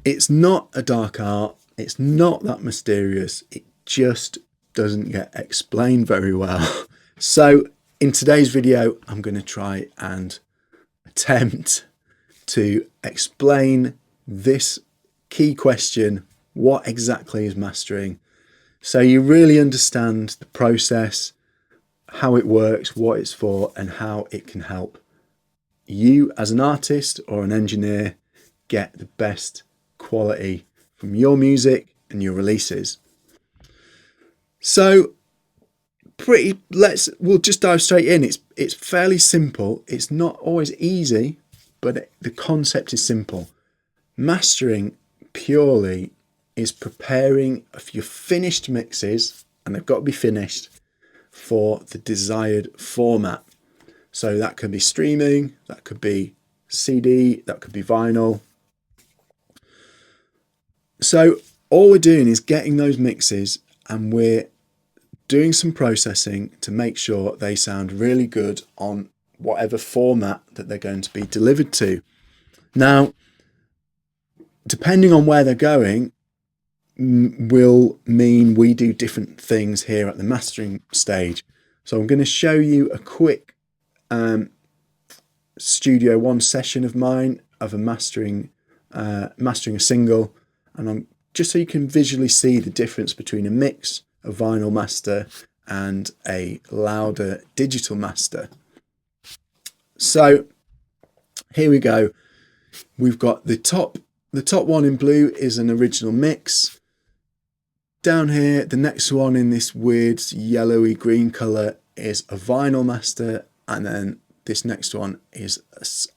It's not a dark art. It's not that mysterious. It just doesn't get explained very well. So in today's video, I'm going to try and attempt to explain this key question: what exactly is mastering? So you really understand the process, how it works, what it's for, and how it can help you as an artist or an engineer get the best quality from your music and your releases. So we'll just dive straight in. It's fairly simple. It's not always easy, but the concept is simple. Mastering purely is preparing your finished mixes, and they've got to be finished, for the desired format. So that could be streaming, that could be CD, that could be vinyl. So all we're doing is getting those mixes, and we're doing some processing to make sure they sound really good on whatever format that they're going to be delivered to. Now, depending on where they're going will mean we do different things here at the mastering stage. So I'm going to show you a quick Studio One session of mine of a mastering a single, and just so you can visually see the difference between a mix, a vinyl master, and a louder digital master. So here we go. We've got the top one in blue is an original mix. Down here, the next one in this weird yellowy green color is a vinyl master, and then this next one is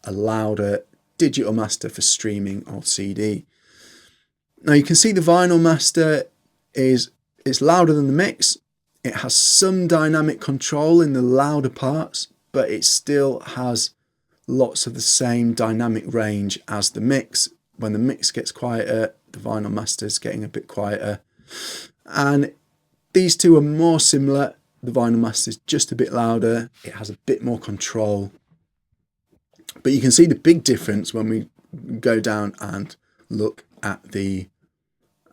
a louder digital master for streaming or CD. Now you can see the vinyl master is louder than the mix. It has some dynamic control in the louder parts, but it still has lots of the same dynamic range as the mix. When the mix gets quieter, the vinyl master is getting a bit quieter. And these two are more similar. The vinyl master is just a bit louder. It has a bit more control. But you can see the big difference when we go down and look at the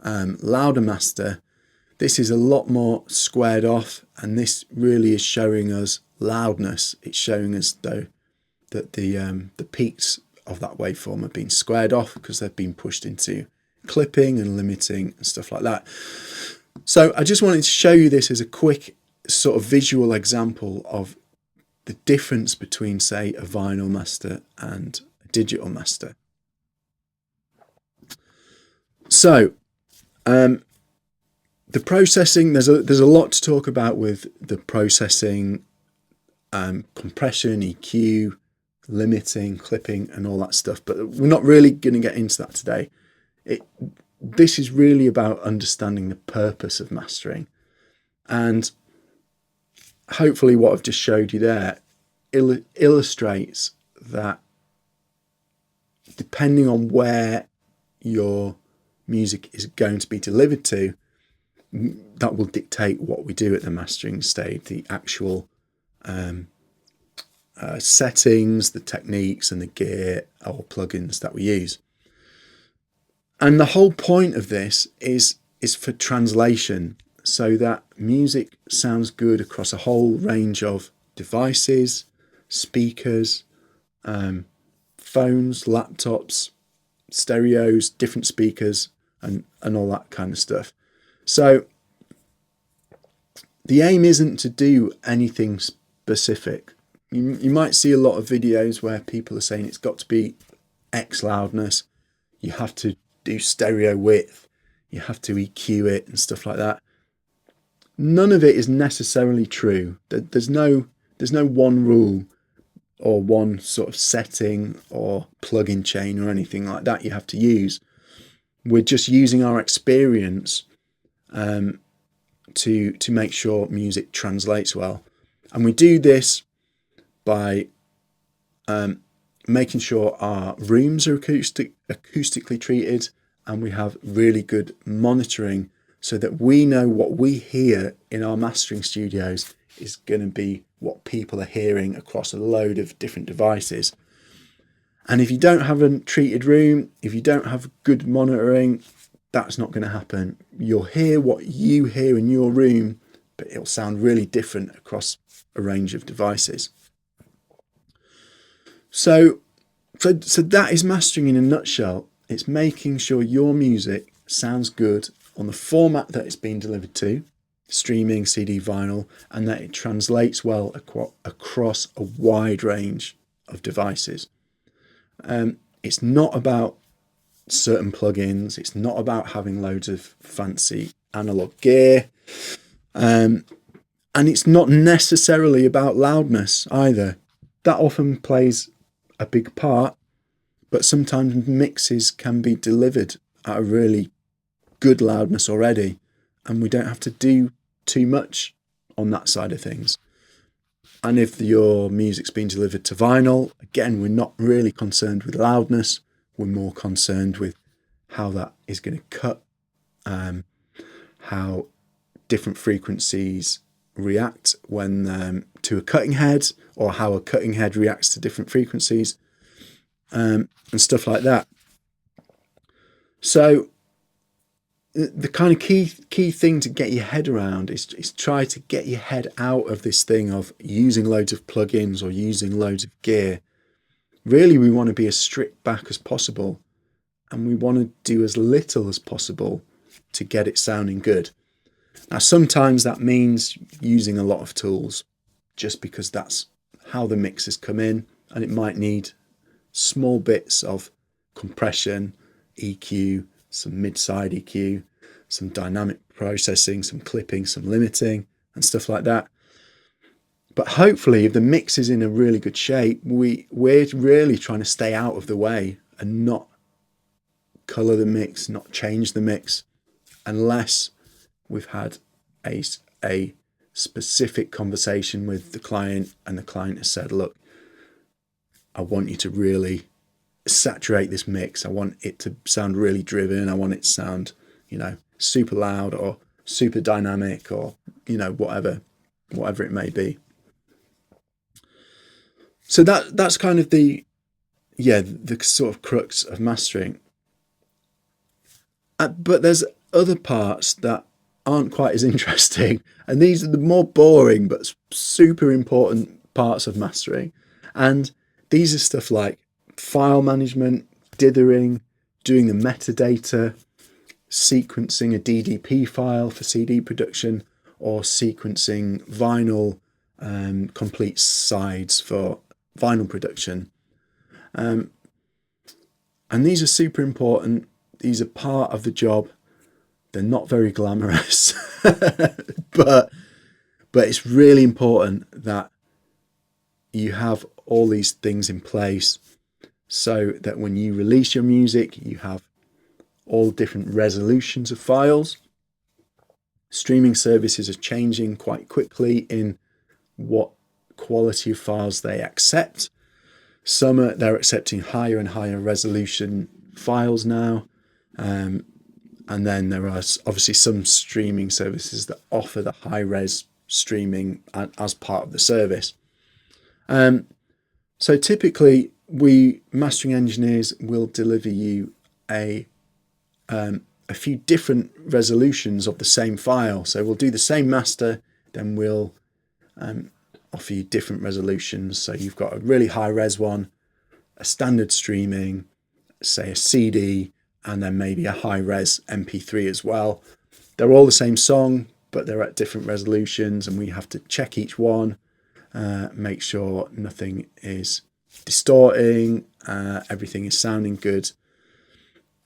louder master. This is a lot more squared off, and this really is showing us loudness. It's showing us though that the peaks of that waveform have been squared off because they've been pushed into clipping and limiting and stuff like that. So I just wanted to show you this as a quick sort of visual example of the difference between, say, a vinyl master and a digital master. So the processing, there's a lot to talk about with the processing, compression, EQ, limiting, clipping, and all that stuff, but we're not really going to get into that today. This is really about understanding the purpose of mastering, and hopefully what I've just showed you there illustrates that depending on where your music is going to be delivered to, that will dictate what we do at the mastering stage, the actual settings, the techniques, and the gear or plugins that we use. And the whole point of this is for translation, so that music sounds good across a whole range of devices, speakers, phones, laptops, stereos, different speakers, and all that kind of stuff. So the aim isn't to do anything specific. You might see a lot of videos where people are saying it's got to be X loudness, you have to do stereo width, you have to EQ it and stuff like that. None of it is necessarily true. There's no one rule or one sort of setting or plug-in chain or anything like that you have to use. We're just using our experience to make sure music translates well, and we do this by making sure our rooms are acoustically treated, and we have really good monitoring so that we know what we hear in our mastering studios is going to be what people are hearing across a load of different devices. And if you don't have a treated room, if you don't have good monitoring, that's not going to happen. You'll hear what you hear in your room, but it'll sound really different across a range of devices. So that is mastering in a nutshell. It's making sure your music sounds good on the format that it's being delivered to, streaming, CD, vinyl, and that it translates well across a wide range of devices. It's not about certain plugins. It's not about having loads of fancy analog gear. And it's not necessarily about loudness either. That often plays a big part, but sometimes mixes can be delivered at a really good loudness already, and we don't have to do too much on that side of things. And if your music's been delivered to vinyl, again, we're not really concerned with loudness. We're more concerned with how that is going to cut, how different frequencies react when to a cutting head, or how a cutting head reacts to different frequencies, and stuff like that. So the kind of key thing to get your head around is try to get your head out of this thing of using loads of plugins or using loads of gear. Really, we want to be as stripped back as possible, and we want to do as little as possible to get it sounding good. Now, sometimes that means using a lot of tools just because that's how the mixes come in, and it might need small bits of compression, EQ, some mid-side EQ, some dynamic processing, some clipping, some limiting, and stuff like that. But hopefully, if the mix is in a really good shape, we're really trying to stay out of the way and not colour the mix, not change the mix, unless we've had a specific conversation with the client and the client has said, look, I want you to really saturate this mix. I want it to sound really driven. I want it to sound, super loud or super dynamic, or, whatever it may be. So that's kind of the sort of crux of mastering. But there's other parts that aren't quite as interesting, and these are the more boring but super important parts of mastering. And these are stuff like file management, dithering, doing the metadata, sequencing a DDP file for CD production, or sequencing vinyl complete sides for vinyl production. And these are super important. These are part of the job. They're not very glamorous, but it's really important that you have all these things in place so that when you release your music, you have all different resolutions of files. Streaming services are changing quite quickly in what quality of files they accept. They're accepting higher and higher resolution files now. And then there are obviously some streaming services that offer the high-res streaming as part of the service. So typically, we mastering engineers will deliver you a few different resolutions of the same file. So we'll do the same master, then we'll offer you different resolutions. So you've got a really high-res one, a standard streaming, say a CD, and then maybe a high-res MP3 as well. They're all the same song, but they're at different resolutions, and we have to check each one, make sure nothing is distorting, everything is sounding good,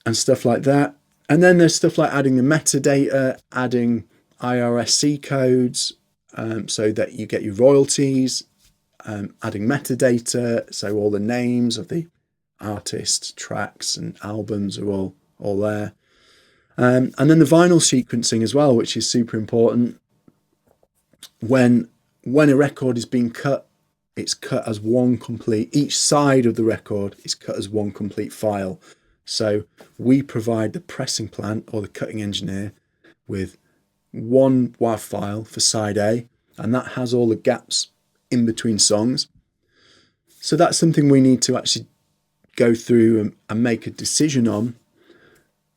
and stuff like that. And then there's stuff like adding the metadata, adding IRSC codes, so that you get your royalties, adding metadata, so all the names of the artists, tracks and albums are all there. And then the vinyl sequencing as well, which is super important. When a record is being cut, it's cut as one complete, each side of the record is cut as one complete file. So we provide the pressing plant or the cutting engineer with one WAV file for side A, and that has all the gaps in between songs. So that's something we need to actually go through and make a decision on,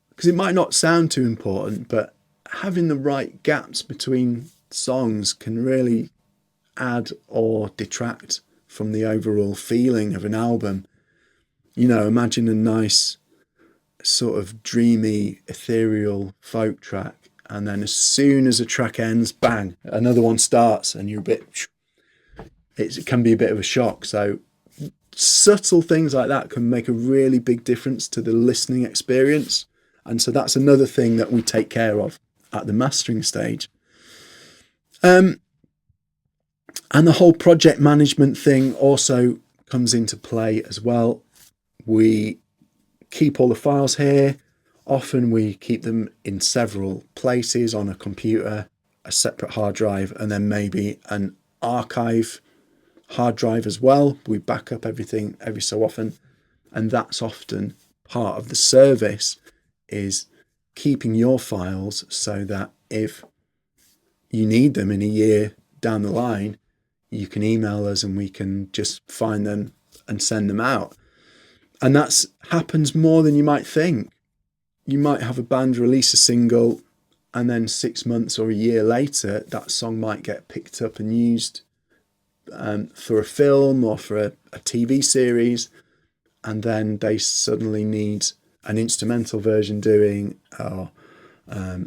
because it might not sound too important, but having the right gaps between songs can really add or detract from the overall feeling of an album. You know, imagine a nice sort of dreamy, ethereal folk track, and then as soon as a track ends, bang, another one starts, and you're a bit, it can be a bit of a shock. So subtle things like that can make a really big difference to the listening experience. And so that's another thing that we take care of at the mastering stage. And the whole project management thing also comes into play as well. We keep all the files here. Often we keep them in several places on a computer, a separate hard drive, and then maybe an archive hard drive as well. We back up everything every so often. And that's often part of the service, is keeping your files so that if you need them in a year down the line, you can email us and we can just find them and send them out. And that happens more than you might think. You might have a band release a single, and then 6 months or a year later, that song might get picked up and used for a film or for a TV series. And then they suddenly need an instrumental version doing, or a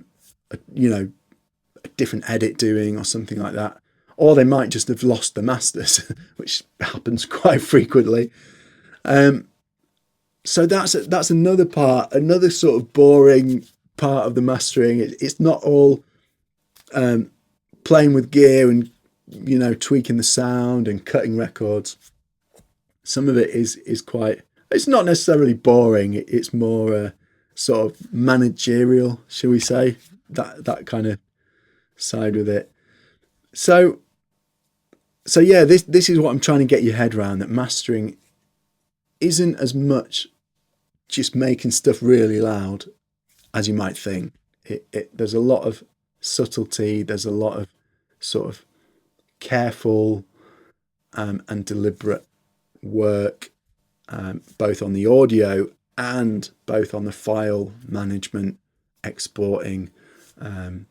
different edit doing, or something like that. Or they might just have lost the masters, which happens quite frequently. So that's another part, another sort of boring part of the mastering. It's not all playing with gear and, you know, tweaking the sound and cutting records. Some of it is quite, it's not necessarily boring. It's more sort of managerial, shall we say, that kind of side with it. So yeah, this is what I'm trying to get your head around, that mastering isn't as much just making stuff really loud as you might think. There's a lot of subtlety. There's a lot of sort of careful and deliberate work, both on the audio and both on the file management, exporting, and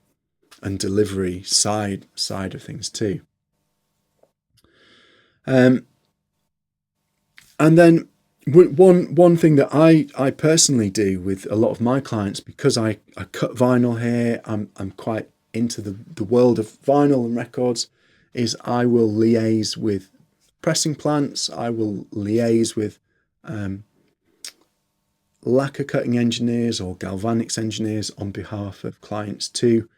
delivery side of things too. And then one thing that I personally do with a lot of my clients, because I cut vinyl here, I'm quite into the world of vinyl and records, is I will liaise with pressing plants. I will liaise with lacquer cutting engineers or galvanics engineers on behalf of clients too.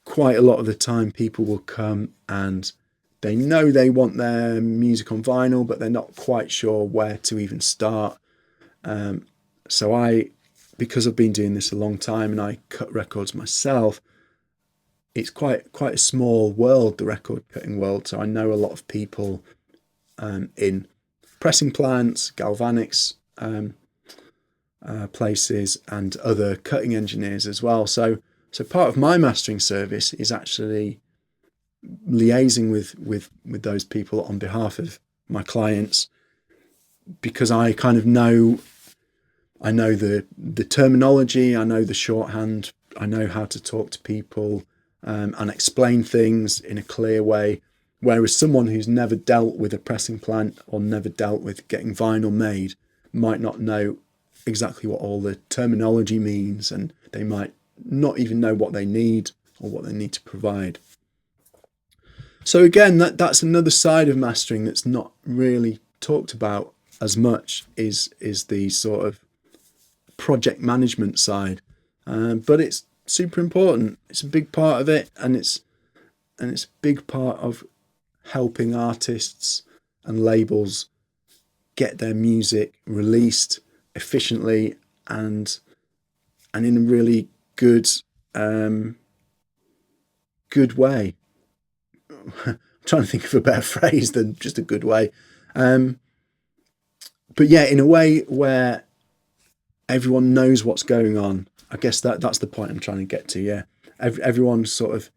Quite a lot of the time people will come and they know they want their music on vinyl, but they're not quite sure where to even start. So because I've been doing this a long time and I cut records myself, it's quite a small world, the record cutting world. So I know a lot of people in pressing plants, galvanics places, and other cutting engineers as well. So part of my mastering service is actually liaising with those people on behalf of my clients, because I kind of know the terminology, I know the shorthand, I know how to talk to people and explain things in a clear way, whereas someone who's never dealt with a pressing plant or never dealt with getting vinyl made might not know exactly what all the terminology means, and they might not even know what they need or what they need to provide. So again, that's another side of mastering that's not really talked about as much, is the sort of project management side, but it's super important. It's a big part of it, and it's a big part of helping artists and labels get their music released efficiently and in a really good way. I'm trying to think of a better phrase than just a good way. But yeah, in a way where everyone knows what's going on. I guess that's the point I'm trying to get to. Yeah, everyone sort of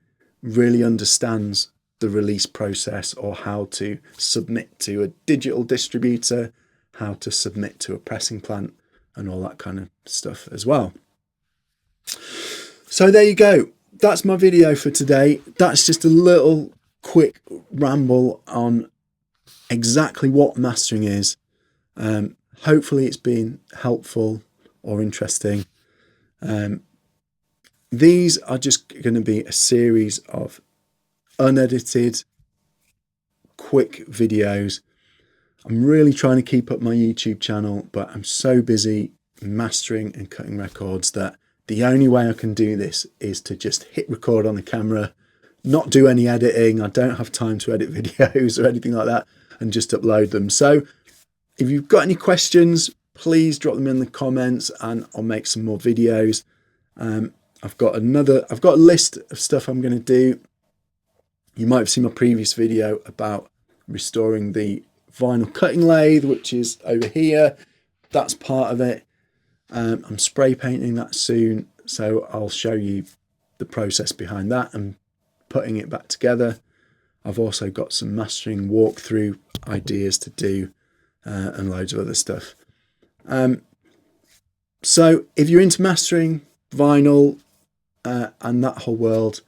really understands the release process, or how to submit to a digital distributor, how to submit to a pressing plant and all that kind of stuff as well. So there you go. That's my video for today. That's just a little quick ramble on exactly what mastering is. Hopefully it's been helpful or interesting. These are just going to be a series of unedited, quick videos. I'm really trying to keep up my YouTube channel, but I'm so busy mastering and cutting records that the only way I can do this is to just hit record on the camera, not do any editing. I don't have time to edit videos or anything like that, and just upload them. So if you've got any questions, please drop them in the comments and I'll make some more videos. I've got a list of stuff I'm going to do. You might have seen my previous video about restoring the vinyl cutting lathe, which is over here. That's part of it. I'm spray painting that soon, so I'll show you the process behind that and putting it back together. I've also got some mastering walkthrough ideas to do and loads of other stuff. So if you're into mastering vinyl and that whole world,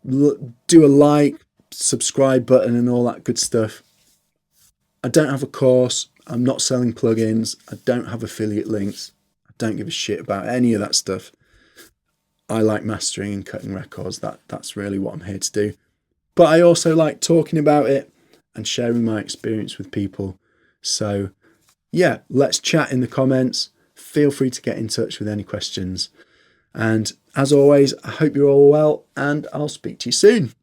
do a like, subscribe button and all that good stuff. I don't have a course. I'm not selling plugins. I don't have affiliate links. I don't give a shit about any of that stuff. I like mastering and cutting records. That's really what I'm here to do. But I also like talking about it and sharing my experience with people. So yeah, let's chat in the comments. Feel free to get in touch with any questions. And as always, I hope you're all well and I'll speak to you soon.